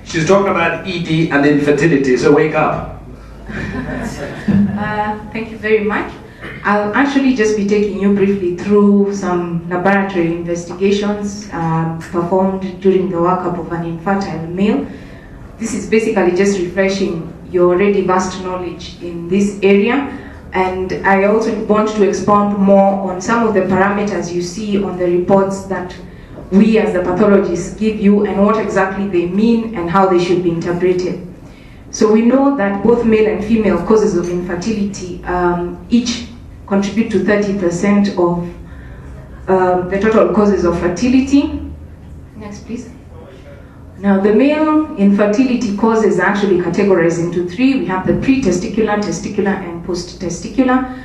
She's talking about ED and infertility, so wake up. Thank you very much. I'll actually just be taking you briefly through some laboratory investigations performed during the workup of an infertile male. This is basically just refreshing your already vast knowledge in this area, and I also want to expound more on some of the parameters you see on the reports that we as the pathologists give you and what exactly they mean and how they should be interpreted. So we know that both male and female causes of infertility each contribute to 30% of the total causes of fertility. Next, please. Now, the male infertility causes are actually categorized into three. We have the pre-testicular, testicular, and post-testicular.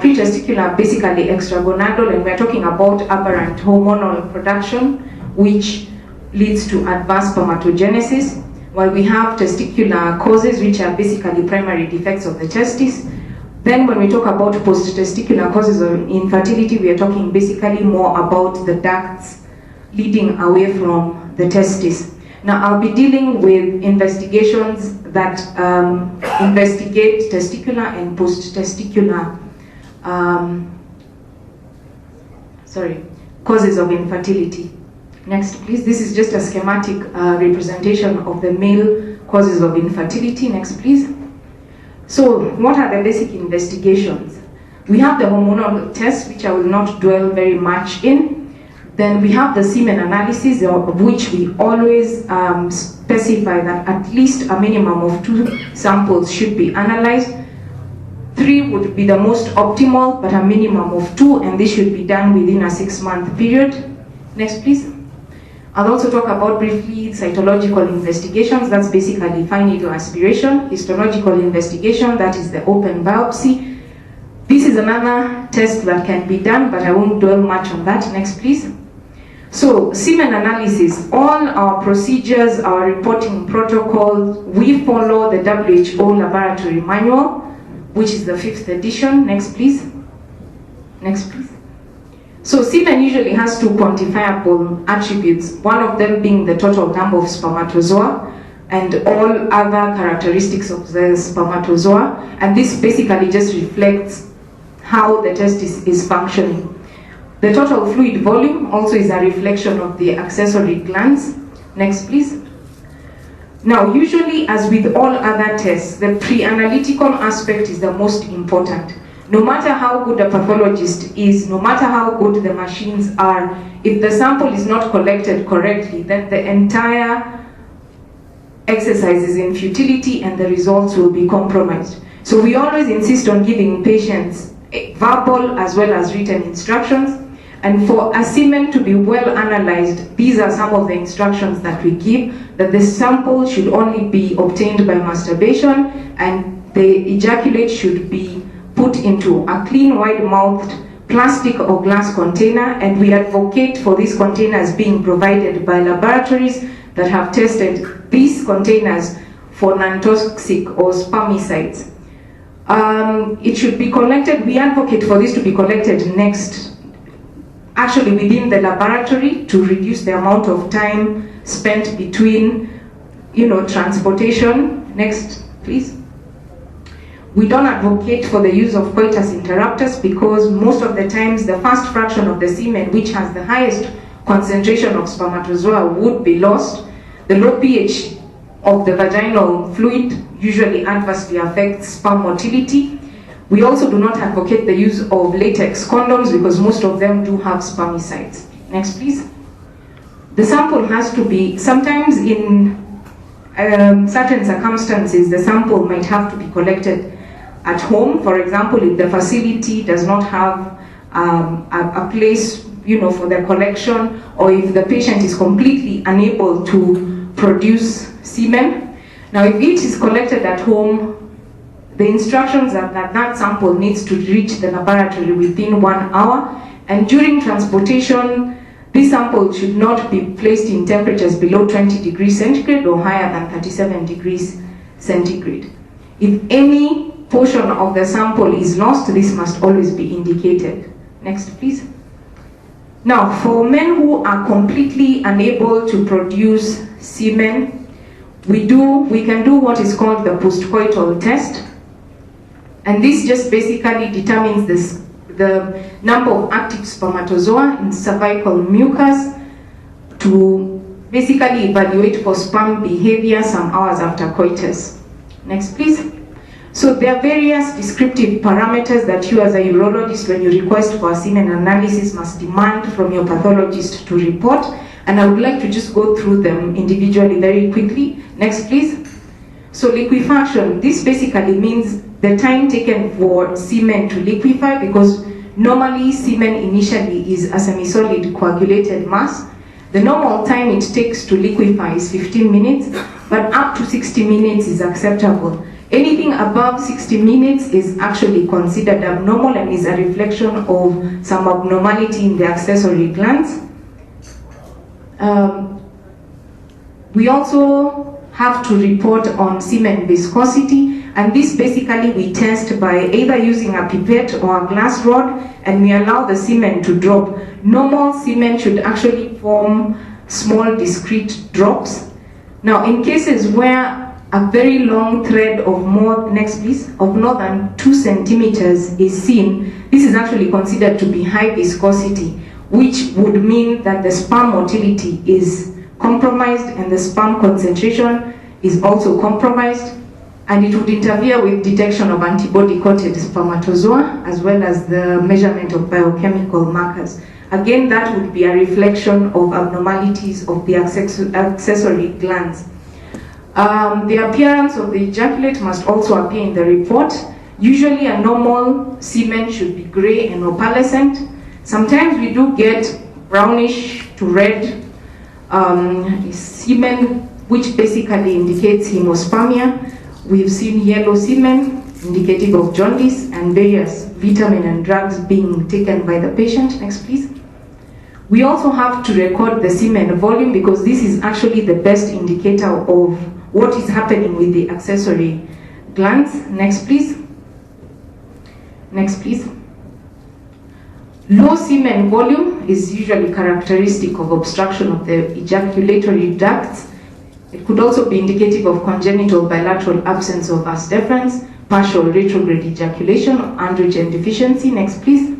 Pre-testicular, basically extragonadal, and we're talking about aberrant hormonal production, which leads to adverse spermatogenesis, while we have testicular causes, which are basically primary defects of the testis. Then when we talk about post-testicular causes of infertility, we are talking basically more about the ducts leading away from the testis. Now, I'll be dealing with investigations that investigate testicular and post-testicular causes of infertility. Next, please. This is just a schematic representation of the male causes of infertility. Next, please. So, what are the basic investigations? We have the hormonal test, which I will not dwell very much in. Then we have the semen analysis, of which we always specify that at least a minimum of 2 samples should be analyzed. 3 would be the most optimal, but a minimum of 2, and this should be done within a 6-month period. Next, please. I'll also talk about briefly cytological investigations. That's basically fine needle aspiration. Histological investigation, that is the open biopsy. This is another test that can be done, but I won't dwell much on that. Next, please. So, semen analysis, all our procedures, our reporting protocols, we follow the WHO laboratory manual, which is the 5th edition. Next, please. Next, please. So, semen usually has 2 quantifiable attributes, one of them being the total number of spermatozoa and all other characteristics of the spermatozoa, and this basically just reflects how the testis is functioning. The total fluid volume also is a reflection of the accessory glands. Next, please. Now, usually, as with all other tests, the pre-analytical aspect is the most important. No matter how good a pathologist is, no matter how good the machines are, if the sample is not collected correctly, then the entire exercise is in futility and the results will be compromised. So we always insist on giving patients verbal as well as written instructions. And for a semen to be well analyzed, these are some of the instructions that we give, that the sample should only be obtained by masturbation and the ejaculate should be put into a clean, wide-mouthed plastic or glass container, and we advocate for these containers being provided by laboratories that have tested these containers for non-toxic or spermicides. It should be collected, we advocate for this to be collected actually within the laboratory to reduce the amount of time spent between, transportation. Next, please. We don't advocate for the use of coitus interruptus because most of the times the first fraction of the semen, which has the highest concentration of spermatozoa, would be lost. The low pH of the vaginal fluid usually adversely affects sperm motility. We also do not advocate the use of latex condoms because most of them do have spermicides. Next, please. The sample has to be, sometimes in certain circumstances, the sample might have to be collected at home. For example, if the facility does not have a place, for the collection, or if the patient is completely unable to produce semen. Now, if it is collected at home, the instructions are that sample needs to reach the laboratory within 1 hour, and during transportation, this sample should not be placed in temperatures below 20 degrees centigrade or higher than 37 degrees centigrade. If any portion of the sample is lost, this must always be indicated. Next, please. Now, for men who are completely unable to produce semen, we can do what is called the postcoital test, and this just basically determines the number of active spermatozoa in cervical mucus to basically evaluate for sperm behavior some hours after coitus. Next, please. So there are various descriptive parameters that you as a urologist, when you request for a semen analysis, must demand from your pathologist to report. And I would like to just go through them individually very quickly. Next, please. So liquefaction, this basically means the time taken for semen to liquefy, because normally semen initially is a semi-solid coagulated mass. The normal time it takes to liquefy is 15 minutes, but up to 60 minutes is acceptable. Anything above 60 minutes is actually considered abnormal and is a reflection of some abnormality in the accessory glands. We also have to report on semen viscosity, and this basically we test by either using a pipette or a glass rod, and we allow the semen to drop. Normal semen should actually form small discrete drops. Now, in cases where a very long thread of more than 2 centimeters is seen, this is actually considered to be high viscosity, which would mean that the sperm motility is compromised and the sperm concentration is also compromised, and it would interfere with detection of antibody-coated spermatozoa as well as the measurement of biochemical markers. Again, that would be a reflection of abnormalities of the accessory glands. The appearance of the ejaculate must also appear in the report. Usually a normal semen should be gray and opalescent. Sometimes we do get brownish to red semen, which basically indicates hemospermia. We've seen yellow semen, indicative of jaundice, and various vitamin and drugs being taken by the patient. Next, please. We also have to record the semen volume, because this is actually the best indicator of what is happening with the accessory glands. Next, please. Next, please. Low semen volume is usually characteristic of obstruction of the ejaculatory ducts. It could also be indicative of congenital bilateral absence of vas deferens, partial retrograde ejaculation, or androgen deficiency. Next, please.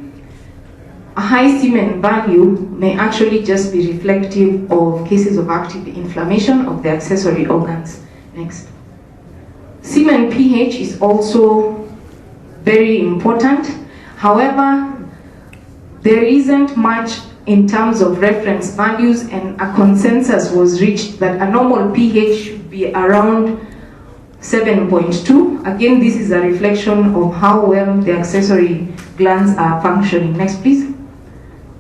A high semen value may actually just be reflective of cases of active inflammation of the accessory organs. Next. Semen pH is also very important. However, there isn't much in terms of reference values, and a consensus was reached that a normal pH should be around 7.2. Again, this is a reflection of how well the accessory glands are functioning. Next, please.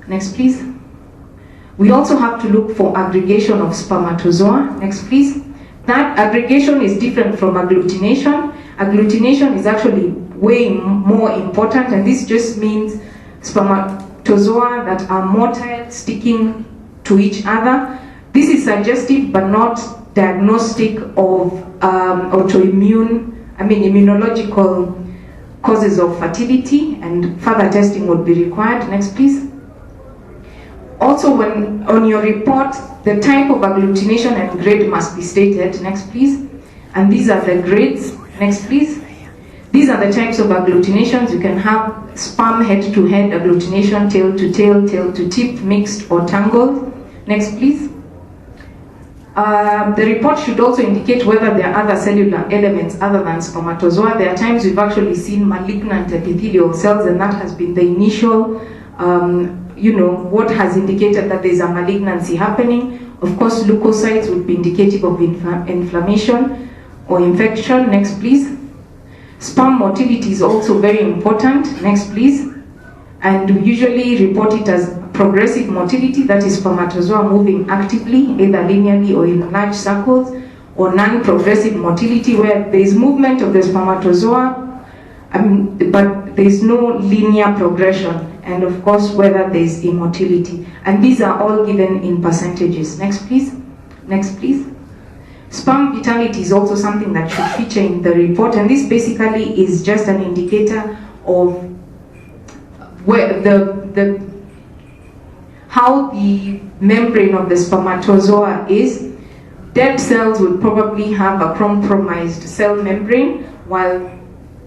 Next, please. We also have to look for aggregation of spermatozoa. Next, please. That aggregation is different from agglutination. Agglutination is actually way more important, and this just means spermatozoa that are motile, sticking to each other. This is suggestive but not diagnostic of immunological causes of fertility, and further testing would be required. Next, please. Also, when on your report, the type of agglutination and grade must be stated. Next, please. And these are the grades. Next, please. These are the types of agglutinations. You can have sperm head-to-head agglutination, tail-to-tail, tail-to-tip, mixed or tangled. Next, please. The report should also indicate whether there are other cellular elements other than spermatozoa. There are times we've actually seen malignant epithelial cells, and that has been the initial what has indicated that there's a malignancy happening. Of course, leukocytes would be indicative of inflammation or infection. Next, please. Sperm motility is also very important. Next, please. And we usually report it as progressive motility, that is spermatozoa moving actively, either linearly or in large circles, or non-progressive motility, where there is movement of the spermatozoa, but there is no linear progression. And of course, whether there is immotility. And these are all given in percentages. Next, please. Next, please. Sperm vitality is also something that should feature in the report, and this basically is just an indicator of where how the membrane of the spermatozoa is. Dead cells would probably have a compromised cell membrane, while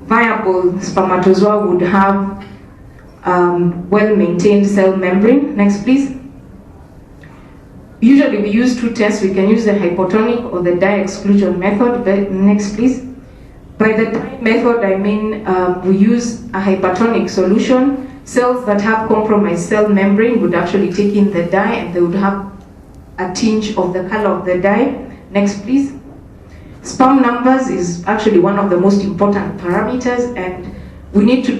viable spermatozoa would have well-maintained cell membrane. Next, please. Usually we use two tests. We can use the hypotonic or the dye exclusion method. Next, please. By the dye method, I mean we use a hypertonic solution. Cells that have compromised cell membrane would actually take in the dye, and they would have a tinge of the color of the dye. Next, please. Sperm numbers is actually one of the most important parameters, and we need to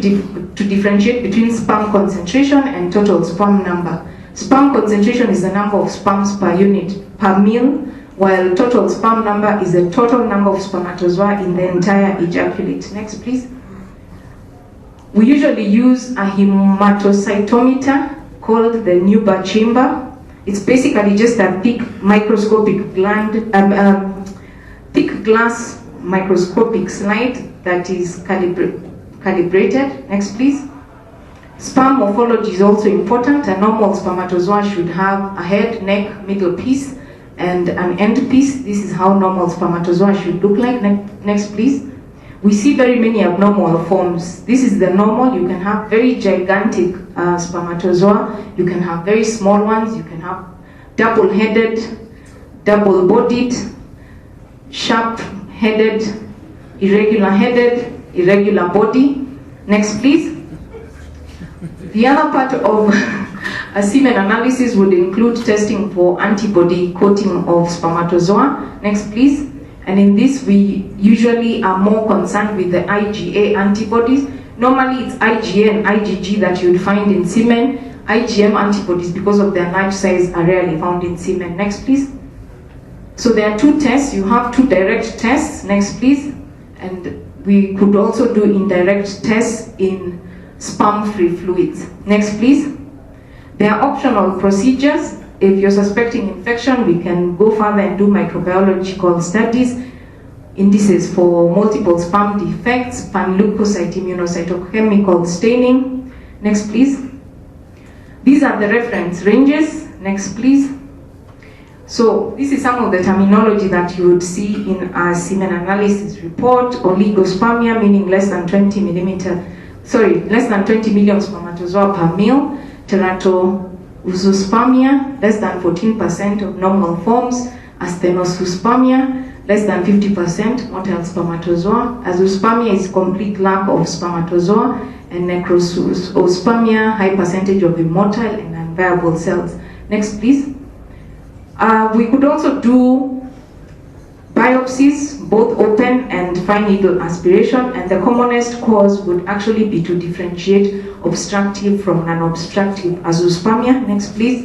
differentiate between sperm concentration and total sperm number. Sperm concentration is the number of sperms per unit per mil, while total sperm number is the total number of spermatozoa in the entire ejaculate. Next, please. We usually use a hematocytometer called the Nuber chamber. It's basically just a thick microscopic thick glass microscopic slide that is calibrated. Next, please. Sperm morphology is also important. A normal spermatozoa should have a head, neck, middle piece, and an end piece. This is how normal spermatozoa should look like. Next, please. We see very many abnormal forms. This is the normal. You can have very gigantic spermatozoa. You can have very small ones. You can have double-headed, double-bodied, sharp-headed, irregular body. Next, please. The other part of a semen analysis would include testing for antibody coating of spermatozoa. Next, please. And in this, we usually are more concerned with the IgA antibodies. Normally, it's IgA and IgG that you would find in semen. IgM antibodies, because of their large size, are rarely found in semen. Next, please. So there are two tests. You have two direct tests. Next, please. And we could also do indirect tests in sperm-free fluids. Next, please. There are optional procedures. If you're suspecting infection, we can go further and do microbiological studies, indices for multiple sperm defects, panleukocyte immunocytochemical staining. Next, please. These are the reference ranges. Next, please. So this is some of the terminology that you would see in a semen analysis report. Oligospermia, meaning less than 20 million spermatozoa per mil. Teratozoospermia, less than 14% of normal forms. Asthenozoospermia, less than 50% motile spermatozoa. Azoospermia is complete lack of spermatozoa. And necrozoospermia, high percentage of immotile and unviable cells. Next, please. We could also do biopsies, both open and fine needle aspiration, and the commonest cause would actually be to differentiate obstructive from non-obstructive azoospermia. Next, please.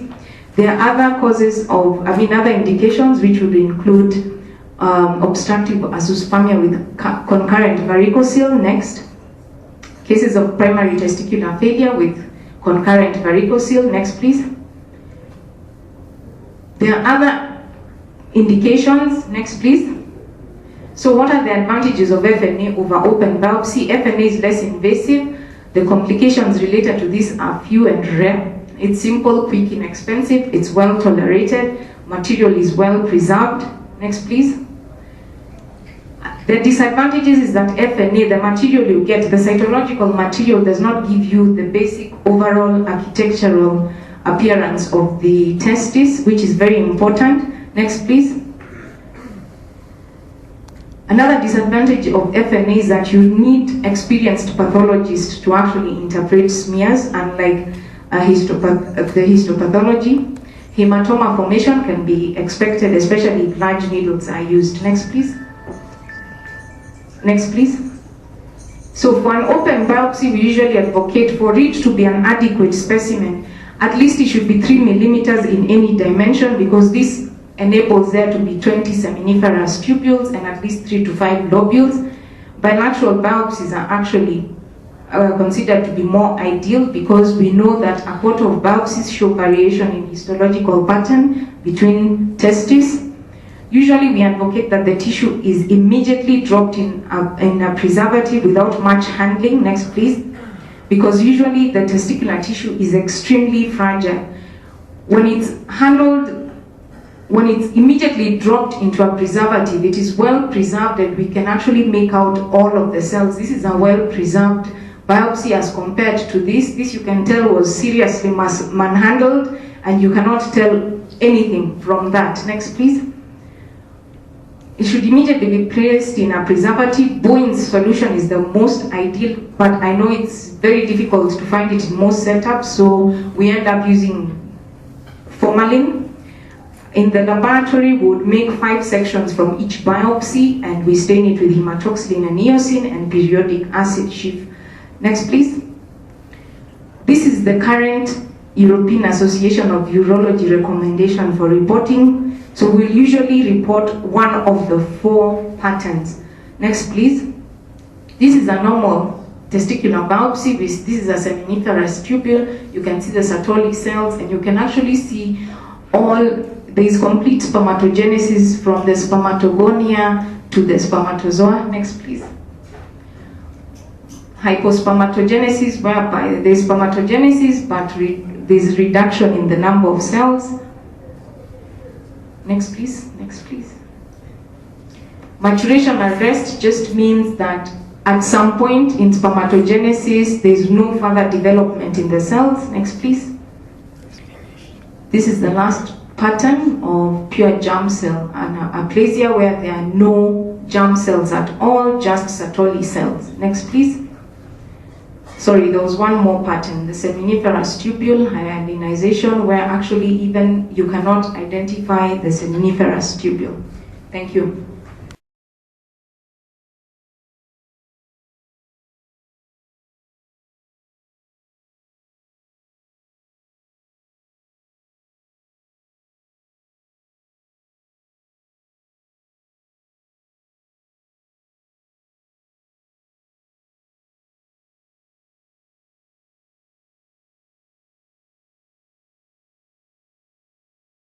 There are other causes of, other indications which would include obstructive azoospermia with concurrent varicocele. Next. Cases of primary testicular failure with concurrent varicocele. Next, please. There are other indications. Next, please. So what are the advantages of FNA over open biopsy? FNA is less invasive. The complications related to this are few and rare. It's simple, quick, inexpensive. It's well tolerated. Material is well preserved. Next, please. The disadvantages is that FNA, the material you get, the cytological material, does not give you the basic overall architectural appearance of the testis, which is very important. Next, please. Another disadvantage of FNA is that you need experienced pathologists to actually interpret smears, unlike the histopathology. Hematoma formation can be expected, especially if large needles are used. Next, please. Next, please. So for an open biopsy, we usually advocate for it to be an adequate specimen. At least it should be 3 millimeters in any dimension, because this enables there to be 20 seminiferous tubules and at least 3 to 5 lobules. Bilateral biopsies are actually considered to be more ideal, because we know that a quarter of biopsies show variation in histological pattern between testes. Usually we advocate that the tissue is immediately dropped in a preservative without much handling. Next, please. Because usually the testicular tissue is extremely fragile. When it's handled when it's immediately dropped into a preservative, it is well preserved and we can actually make out all of the cells. This is a well preserved biopsy as compared to this. This you can tell was seriously manhandled and you cannot tell anything from that. Next please. It should immediately be placed in a preservative. Bowen's solution is the most ideal, but I know it's very difficult to find it in most setups, so we end up using formalin. In the laboratory, we would make 5 sections from each biopsy and we stain it with hematoxylin and eosin and periodic acid sheaf. Next, please. This is the current European Association of Urology recommendation for reporting. So we'll usually report one of the 4 patterns. Next, please. This is a normal testicular biopsy. This is a seminiferous tubule. You can see the Sertoli cells and you can actually see there is complete spermatogenesis from the spermatogonia to the spermatozoa. Next, please. Hypospermatogenesis, whereby there is spermatogenesis, but there is reduction in the number of cells. Next, please. Next, please. Maturation arrest just means that at some point in spermatogenesis, there is no further development in the cells. Next, please. This is the last pattern of pure germ cell aplasia where there are no germ cells at all, just Sertoli cells. Next, please. Sorry, there was one more pattern, the seminiferous tubule hyalinization, where actually even you cannot identify the seminiferous tubule. Thank you.